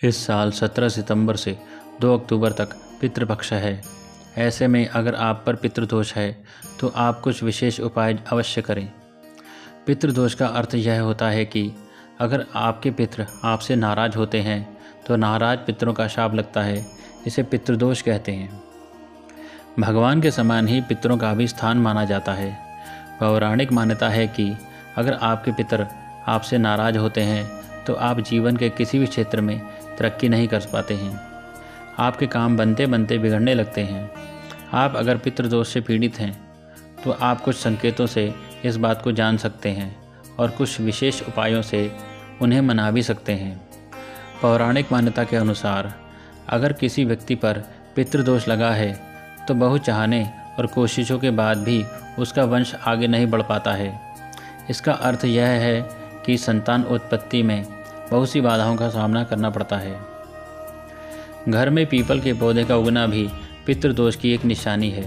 इस साल 17 सितंबर से 2 अक्टूबर तक पितृपक्ष है। ऐसे में अगर आप पर पितृदोष है तो आप कुछ विशेष उपाय अवश्य करें। पितृदोष का अर्थ यह होता है कि अगर आपके पितृ आपसे नाराज होते हैं तो नाराज पितरों का शाप लगता है। इसे पितृदोष कहते हैं। भगवान के समान ही पितरों का भी स्थान माना जाता है। पौराणिक मान्यता है कि अगर आपके पितर आपसे नाराज होते हैं तो आप जीवन के किसी भी क्षेत्र में तरक्की नहीं कर पाते हैं। आपके काम बनते बनते बिगड़ने लगते हैं। आप अगर पितृदोष से पीड़ित हैं तो आप कुछ संकेतों से इस बात को जान सकते हैं और कुछ विशेष उपायों से उन्हें मना भी सकते हैं। पौराणिक मान्यता के अनुसार अगर किसी व्यक्ति पर पितृदोष लगा है तो बहुत चाहने और कोशिशों के बाद भी उसका वंश आगे नहीं बढ़ पाता है। इसका अर्थ यह है कि संतान उत्पत्ति में बहुत सी बाधाओं का सामना करना पड़ता है। घर में पीपल के पौधे का उगना भी पितृदोष की एक निशानी है।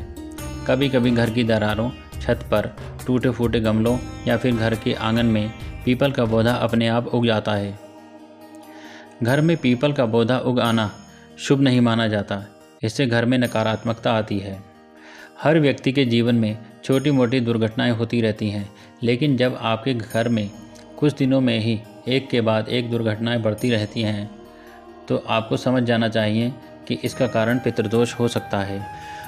कभी कभी घर की दरारों, छत पर, टूटे फूटे गमलों या फिर घर के आंगन में पीपल का पौधा अपने आप उग जाता है। घर में पीपल का पौधा उग आना शुभ नहीं माना जाता। इससे घर में नकारात्मकता आती है। हर व्यक्ति के जीवन में छोटी मोटी दुर्घटनाएं होती रहती हैं, लेकिन जब आपके घर में कुछ दिनों में ही एक के बाद एक दुर्घटनाएं बढ़ती रहती हैं तो आपको समझ जाना चाहिए कि इसका कारण पितृदोष हो सकता है।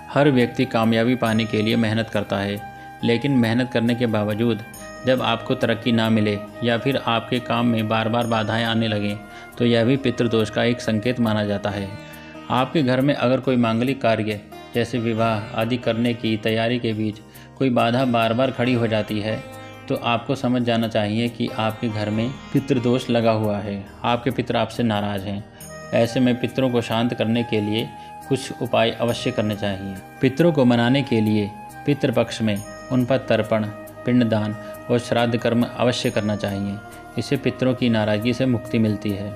हर व्यक्ति कामयाबी पाने के लिए मेहनत करता है, लेकिन मेहनत करने के बावजूद जब आपको तरक्की ना मिले या फिर आपके काम में बार बार बाधाएं आने लगें तो यह भी पितृदोष का एक संकेत माना जाता है। आपके घर में अगर कोई मांगलिक कार्य जैसे विवाह आदि करने की तैयारी के बीच कोई बाधा बार बार खड़ी हो जाती है तो आपको समझ जाना चाहिए कि आपके घर में पितृदोष लगा हुआ है। आपके पितर आपसे नाराज हैं। ऐसे में पितरों को शांत करने के लिए कुछ उपाय अवश्य करने चाहिए। पितरों को मनाने के लिए पितृपक्ष में उन पर तर्पण, पिंडदान और श्राद्ध कर्म अवश्य करना चाहिए। इससे पितरों की नाराज़गी से मुक्ति मिलती है।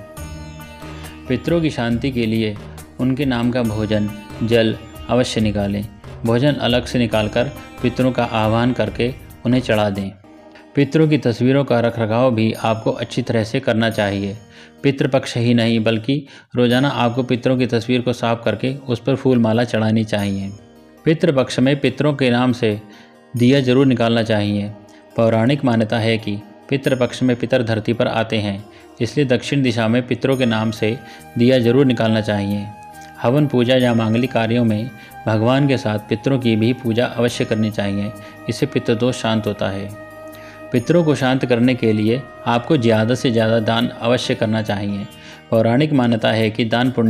पितरों की शांति के लिए उनके नाम का भोजन, जल अवश्य निकालें। भोजन अलग से निकालकर पितरों का आह्वान करके उन्हें चढ़ा दें। पितरों की तस्वीरों का रखरखाव भी आपको अच्छी तरह से करना चाहिए। पितृपक्ष ही नहीं बल्कि रोज़ाना आपको पितरों की तस्वीर को साफ करके उस पर फूल माला चढ़ानी चाहिए। पितृपक्ष में पितरों के नाम से दिया जरूर निकालना चाहिए। पौराणिक मान्यता है कि पितृपक्ष में पितर धरती पर आते हैं, इसलिए दक्षिण दिशा में पितरों के नाम से दिया जरूर निकालना चाहिए। हवन पूजा या मांगलिक कार्यों में भगवान के साथ पितरों की भी पूजा अवश्य करनी चाहिए। इससे पितृदोष शांत होता है। पितरों को शांत करने के लिए आपको ज़्यादा से ज़्यादा दान अवश्य करना चाहिए। पौराणिक मान्यता है कि दान पुण्य